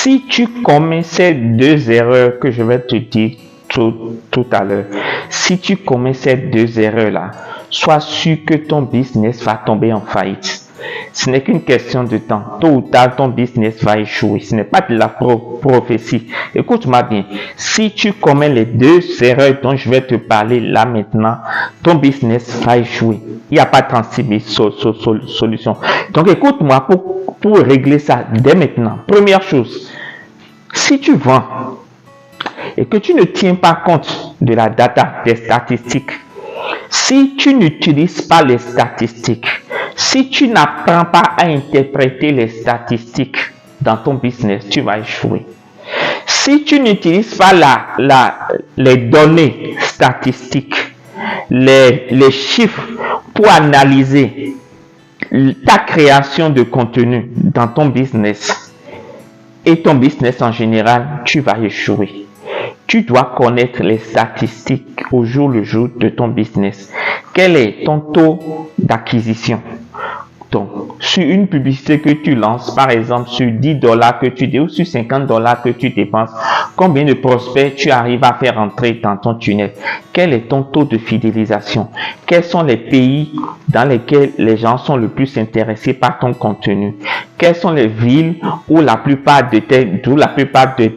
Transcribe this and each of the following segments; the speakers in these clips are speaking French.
Si tu commets ces deux erreurs que je vais te dire tout à l'heure, si tu commets ces deux erreurs-là, sois sûr que ton business va tomber en faillite. Ce n'est qu'une question de temps. Tôt ou tard, ton business va échouer. Ce n'est pas de la prophétie. Écoute-moi bien. Si tu commets les deux erreurs dont je vais te parler là maintenant, ton business va échouer. Il n'y a pas 36 000 solutions. Donc, écoute-moi pour régler ça dès maintenant. Première chose, si tu vends et que tu ne tiens pas compte de la data, des statistiques, si tu n'utilises pas les statistiques, si tu n'apprends pas à interpréter les statistiques dans ton business, tu vas échouer. Si tu n'utilises pas les données statistiques, les chiffres pour analyser ta création de contenu dans ton business et ton business en général, tu vas échouer. Tu dois connaître les statistiques au jour le jour de ton business. Quel est ton taux d'acquisition? Donc, sur une publicité que tu lances, par exemple, sur 10 $ que tu ou sur 50 $ que tu dépenses, combien de prospects tu arrives à faire entrer dans ton tunnel? Quel est ton taux de fidélisation? Quels sont les pays dans lesquels les gens sont le plus intéressés par ton contenu? Quelles sont les villes où la plupart de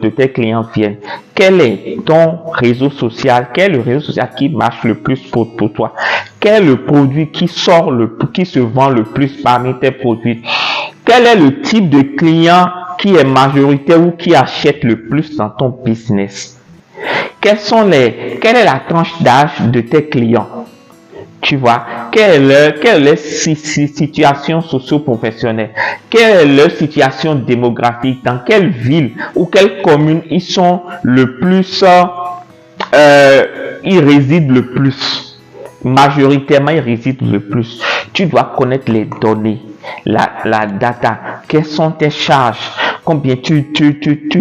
tes clients viennent? Quel est ton réseau social? Quel est le réseau social qui marche le plus pour toi? Quel est le produit qui se vend le plus parmi tes produits? Quel est le type de client qui est majoritaire ou qui achète le plus dans ton business? Quelle est la tranche d'âge de tes clients? Tu vois, quelle est leur situation socio-professionnelle? Quelle est leur situation démographique? Dans quelle ville ou quelle commune ils sont le plus, ils résident le plus? Majoritairement, ils résident le plus. Tu dois connaître les données, la data. Quelles sont tes charges? Combien tu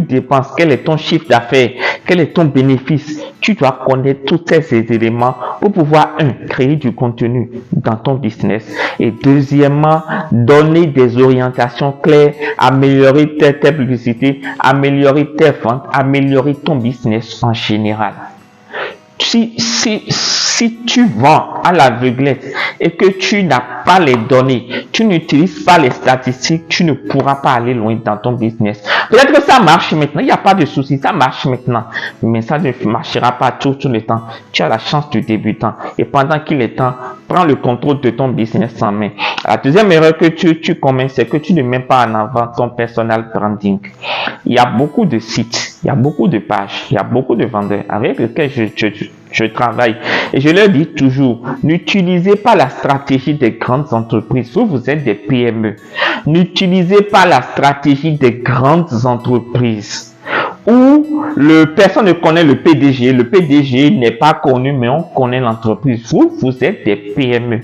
dépenses? Quel est ton chiffre d'affaires? Quel est ton bénéfice? Tu dois connaître tous ces éléments pour pouvoir, créer du contenu dans ton business. Et deuxièmement, donner des orientations claires, améliorer tes publicités, améliorer tes ventes, améliorer ton business en général. Si tu vends à l'aveuglette et que tu n'as pas les données, tu n'utilises pas les statistiques, tu ne pourras pas aller loin dans ton business. Peut-être que ça marche maintenant, il n'y a pas de souci, ça marche maintenant, mais ça ne marchera pas tout le temps. Tu as la chance du débutant et pendant qu'il est temps, prends le contrôle de ton business en main. La deuxième erreur que tu commets, c'est que tu ne mets pas en avant ton personal branding. Il y a beaucoup de sites, il y a beaucoup de pages, il y a beaucoup de vendeurs avec lesquels je travaille et je leur dis toujours, n'utilisez pas la stratégie des grandes entreprises. Vous êtes des PME. N'utilisez pas la stratégie des grandes entreprises où personne ne connaît le PDG. Le PDG n'est pas connu, mais on connaît l'entreprise. Vous êtes des PME.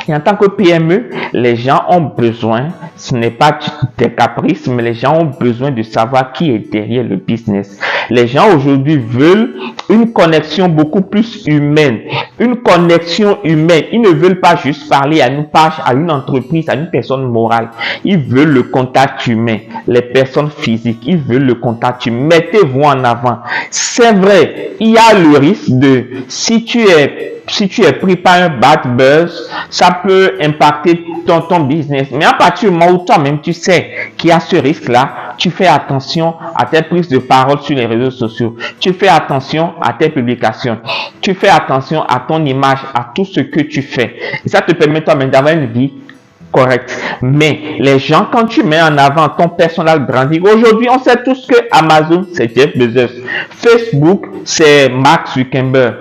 Et en tant que PME, les gens ont besoin, ce n'est pas des caprices, mais les gens ont besoin de savoir qui est derrière le business. Les gens aujourd'hui veulent une connexion beaucoup plus humaine. Une connexion humaine. Ils ne veulent pas juste parler à une page, à une entreprise, à une personne morale. Ils veulent le contact humain. Les personnes physiques, ils veulent le contact humain. Mettez-vous en avant. C'est vrai, il y a le risque de, si tu es pris par un bad buzz, ça peut impacter ton business. Mais à partir du moment où toi-même tu sais qu'il y a ce risque-là, tu fais attention à tes prises de parole sur les réseaux sociaux. Tu fais attention à tes publications. Tu fais attention à ton image, à tout ce que tu fais. Et ça te permet toi-même d'avoir une vie correct. Mais les gens, quand tu mets en avant ton personal branding, aujourd'hui, on sait tous que Amazon, c'est Jeff Bezos. Facebook, c'est Mark Zuckerberg.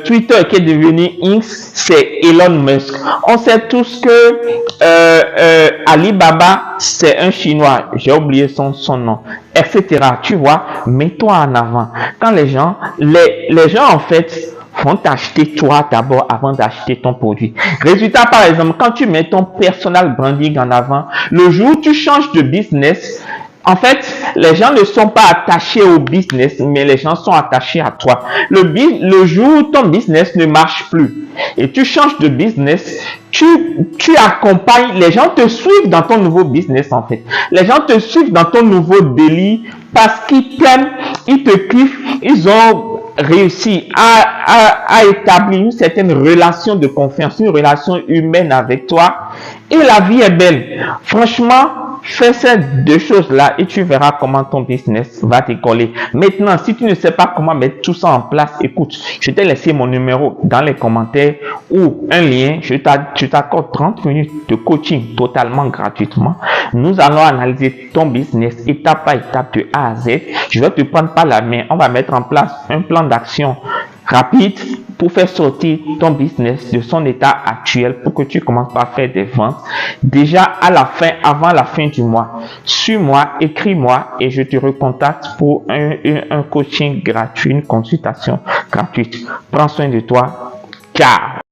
Twitter, qui est devenu X, c'est Elon Musk. On sait tous que Alibaba, c'est un Chinois. J'ai oublié son nom, etc. Tu vois, mets-toi en avant. Quand les gens, en fait, vont t'acheter toi d'abord avant d'acheter ton produit. Résultat, par exemple, quand tu mets ton personal branding en avant, le jour où tu changes de business, en fait, Les gens ne sont pas attachés au business, mais les gens sont attachés à toi. Le jour où ton business ne marche plus et tu changes de business, tu accompagnes, les gens te suivent dans ton nouveau business en fait. Les gens te suivent dans ton nouveau délit parce qu'ils t'aiment, ils te kiffent, ils ont réussi à établir une certaine relation de confiance, une relation humaine avec toi et la vie est belle. Franchement, fais ces deux choses-là et tu verras comment ton business va décoller. Maintenant, si tu ne sais pas comment mettre tout ça en place, écoute, je t'ai laissé mon numéro dans les commentaires ou un lien. Je t'accorde 30 minutes de coaching totalement gratuitement. Nous allons analyser ton business étape par étape de A à Z. Je vais te prendre par la main. On va mettre en place un plan d'action rapide pour faire sortir ton business de son état actuel pour que tu commences par faire des ventes déjà à la fin, avant la fin du mois. Suis-moi, écris-moi et je te recontacte pour un coaching gratuit, une consultation gratuite. Prends soin de toi. Ciao.